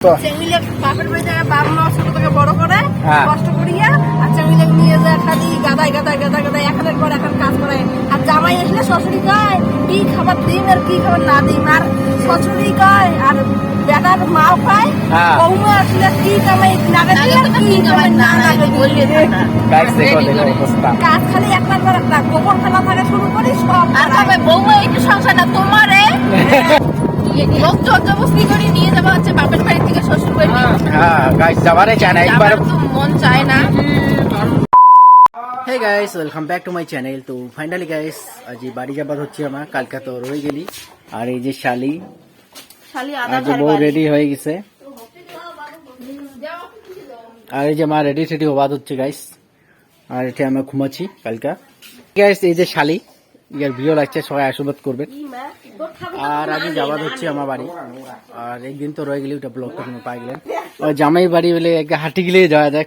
চেঙ্গিলে বাপের বাড়িতে বাপ মা ছোট থেকে বড় করে কষ্ট করিয়া আর চেঙ্গিলে নিয়ে যায় খালি গাদায় একের পর এখন কাজ করে। আর জামাই আসলে শ্বশুরি কয় কি খাবার দিম আর কি খাবার না দিম, আর শ্বশুরি কয় আর বেটার মাও খায় বৌমা আসলে কি কামাই নাগে কি কামাই না লাগে বললে কাজ খালি একটার পর একটা গোবর ফেলা থাকে শুরু করি সব। আর তবে বৌমা একটু সংসারটা তোমারে লোক জবরদস্তি করে নিয়ে যাওয়া হচ্ছে বাপের বাড়ি থেকে শ্বশুর বাড়ি। হ্যাঁ গাইস যাবারে চায় না, একবার মন চায় না। Hey guys welcome back to my channel. তো ফাইনালি গাইস আজ বাড়ি যাবার হচ্ছে আমার, কালকে তো রয়ে গেলি। আর এই যে শালি আজ বউ রেডি হয়ে গেছে, আর এই যে মা রেডি টেডি হওয়াদ হচ্ছে গাইস। আর এটা আমরা ঘুমাচ্ছি কালকা গাইস। এই যে শালি ইয়ার ভিডিও লাগছে, সবাই আশীর্বাদ করবেন। আর আগে যাওয়ার হচ্ছে আমার বাড়ি, আর একদিন তো রয়ে গেলি, ওটা ব্লগটা তুমি পাই গেলেন। আর জামাই বাড়ি বলে হাঁটি গেলে যাওয়া যায়,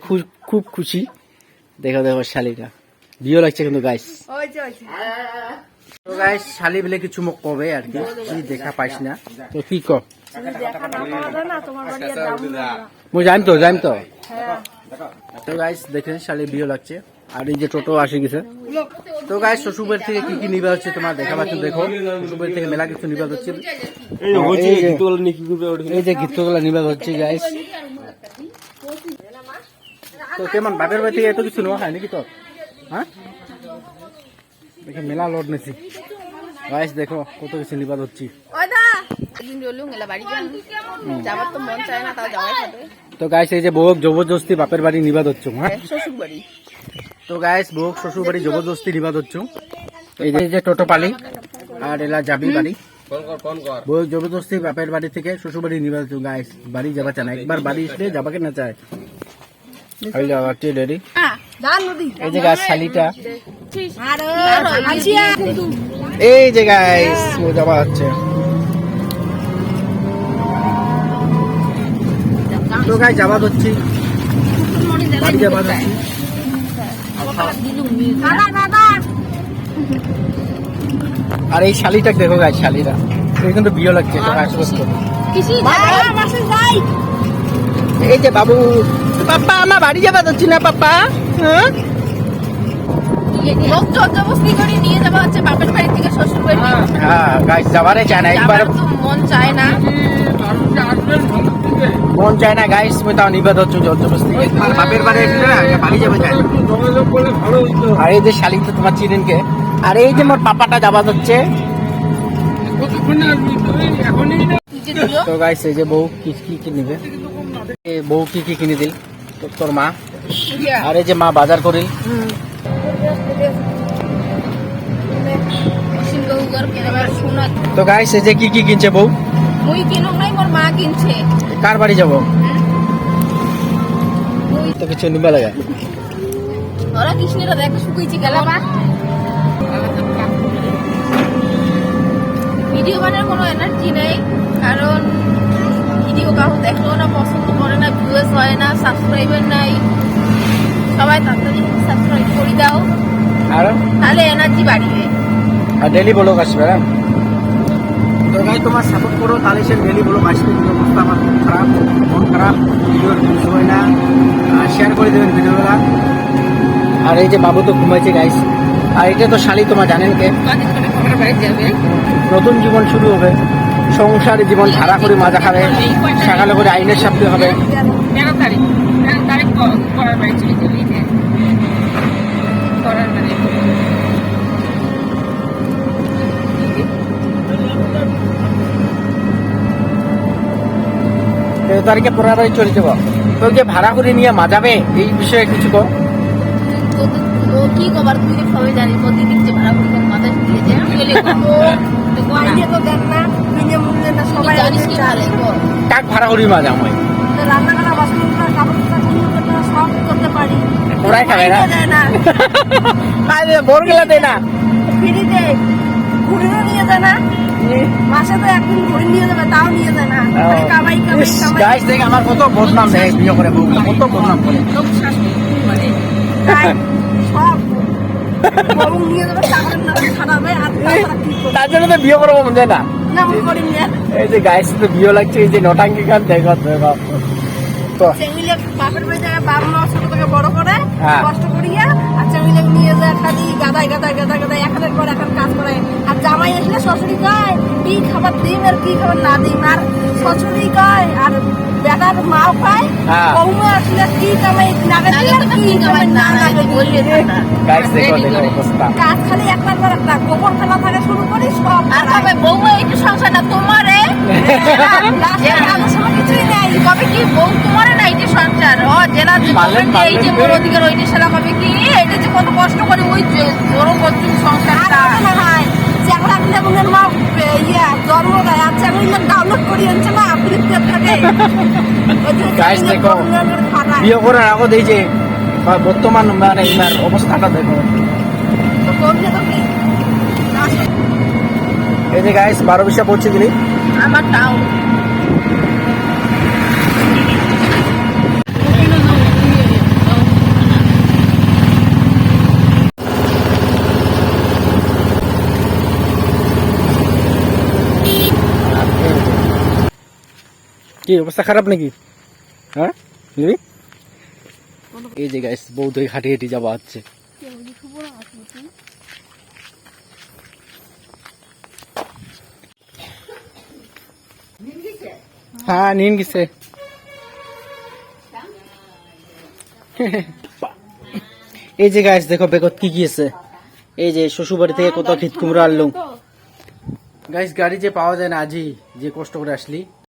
খুব খুশি। দেখো শালিটা ভিডিও লাগছে কিন্তু গাইস। তো গাইস শালি বলে কিছু মোক কবে আর কি, দেখা পাইস না তো কি ক মই যাইম তো তো গাইস দেখেন শালি ভিডিও লাগছে। আর এই যে টোটো আসে গেছে। তো গাইস শ্বশুরবাড়ি থেকে কি কি নিবা হচ্ছে তোমার দেখা পাচ্ছ, দেখো শ্বশুরবাড়ি থেকে মেলা কিছু নিবা হচ্ছে। এই যে গীতগুলা নিবা হচ্ছে গাইস। তো কেমন বাপের বাড়ি থেকে এত কিছু নেওয়া হয় নাকি তো? হ্যাঁ দেখে মেলা লোড নেছি গাইস, দেখো কত কিছু নিবা হচ্ছে। তো গাইস এই যে বউ জবরদস্তি বাপের বাড়ি নিবা হচ্ছে। হ্যাঁ শ্বশুর বাড়ি। তো গাইস বউ শ্বশুর বাড়ি জবরদস্তি নিবা হচ্ছে। এই যে টোটো পালি আর এলা যাবি বাড়ি, বউ জবরদস্তি বাপের বাড়ি থেকে শ্বশুর বাড়ি নিবা হচ্ছে। গাইস বাড়ি যাবা চায় না, একবার বাড়ি এসে যাবাকে না চায়। এই যে গাছ শালিটা, এই যে গাইস ও যাবা হচ্ছে। তো গাইস যাবা হচ্ছে, বাড়ি যাবা হচ্ছে। আর এই শালিটা দেখো গাইস, শালিরা কিন্তু বিয়ে লাগছে। এই যে বাবু পাপ্পা আমার বাড়ি যাবা যাচ্ছি না পাপ্পা। হ্যাঁ লোক জবরদস্তি করে নিয়ে যাওয়া হচ্ছে বাপের বাড়ি থেকে শ্বশুর বাড়ি। হ্যাঁ গাইস যাবারে চায় না, একবার মন চায় না গাইস। মই তাও নিবাদ হচ্ছে জবরদস্তি বাপের বাড়ি বাড়ি যাবে চায়। আর এই যে শালিক তো তোমার চিনেন কে। আর এই যে মোর পাপাটা যাবা যাচ্ছে। তো গাইস এই যে বউ কি নিবে, বউ কি কিনে দিল তোর মা। আর এই যে মা বাজার করিল। তো গাইস এই যে কি কিনছে বউ? মুই কিনো নাই, মোর মা কিনছে। কার বাড়ি যাবো? তো কিছু নিবা লাগে। ওরা কৃষ্ণেরা দেখো শুকুইছি গেল বা ভিডিও বানার কোনো এনার্জি নেই, কারণ ভিডিও কাউকে দেখলেও না, পছন্দ করে না, ভিউয়ার্স হয় না, সাবস্ক্রাইবার নাই। সবাই তাড়াতাড়ি সাবস্ক্রাইব করে দাও, আর তাহলে এনার্জি বাড়বে। আর ডেলি ব্লগ আসবে। তো গাইস তোমার সাপোর্ট করো, তাহলে সে ডেলি ব্লগ আসবে। অবস্থা আমার মন খারাপ, ভিডিওর ভিউজ হয় না। শেয়ার করে দেবেন ভিডিওগুলা। আর এই যে বাবু তো ঘুমাইছে গাইস। আর এটা তো শালি তোমার জানেন কে, নতুন জীবন শুরু হবে, সংসারে জীবন ধারা করে মাজা খাবে, সকালে করে আইনের সাথে হবে। তারিখে পরের বাড়ি চলে যাবো। তো যে ভাড়া করে নিয়ে মাজাবে এই বিষয়ে কিছু কো। ও কি কবার তুই সবাই জানি প্রতিদিন যে ভাড়া করে মাথায় দিয়ে দেয় সবাই জানিস কি ভালো কাক ভাড়া করি মাজা আমি রান্না করা বাসন সব করতে পারি। ওরাই খাবে না বোর গেলা দেয় না, ফ্রিতে ঘুরিও নিয়ে যায় না, মাসে তো একদিন ঘুরে নিয়ে যাবে, তাও নিয়ে যায় না। কামাই গাইস দেখ আমার কত বদনাম দেয় বিয়ে করে, কত বদনাম করে সব বউ নিয়ে যাবে, খারাপ আর তার জন্য তো বিয়ে করবো মনে যায় না। না মনে করিম না এই যে গাইস তো ভিডিও লাগছে, এই যে নটাঙ্কি গান দেখো তো চেঙ্গুলে বাপের বাড়ি যায় বাপ মা ছোট থেকে বড় করে হ্যাঁ। কষ্ট করিয়া আর চেঙ্গুলে নিয়ে যায় খালি গাদায় গাদায় গাদায় গাদায় একের পর এখন কাজ করে আর জামাই আসলে শ্বশুরি কয় কি খাবার দিম আর কি খাবার না দিম আর শ্বশুরি কয় আর বেটার মাও পায় হ্যাঁ। বৌমা আসলে কি কামাই না গেছে আর কি কামাই না লাগে বললে গাইস দেখো অবস্থা। কাজ খালি একটার পর একটা গোবর ফেলা থেকে শুরু করি সব আর কবে বউমা একটু সংসার না তোমারে কিছুই নাই কবে কি বউ তোমারে না এইটা সংসার ও জেলা যে পারলেন, বলবেন যে এই যে পারলেন। বড় দিকের ওইটা সেরা কবে কি এটা যে কত কষ্ট করে ওই যে বড় করছি সংসারটা চ্যাংড়া গুলো গুলোর মা জন্ম দেয় আর চ্যাংড়া ডাউনলোড করি আনছে না ফ্লিপকার্ট থেকে গাইস দেখো বিয়ে করার আগত এই যে বর্তমান মানে এনার অবস্থাটা দেখো। এই যে গাইস 12 পয়সা পড়ছে দিলি আমার টাউন কি অবস্থা খারাপ নাকি? হ্যাঁ দিদি এই যে গাইস বৌদ্ধ হাঁটি হাঁটি যাওয়া হচ্ছে। হ্যাঁ নিন গেছে। এই যে গাইস দেখো বেকত কি গিয়েছে, এই যে শ্বশুর বাড়ি থেকে কত খিত কুমড়া আনলো। গাইস গাড়ি যে পাওয়া যায় না আজই, যে কষ্ট করে আসলি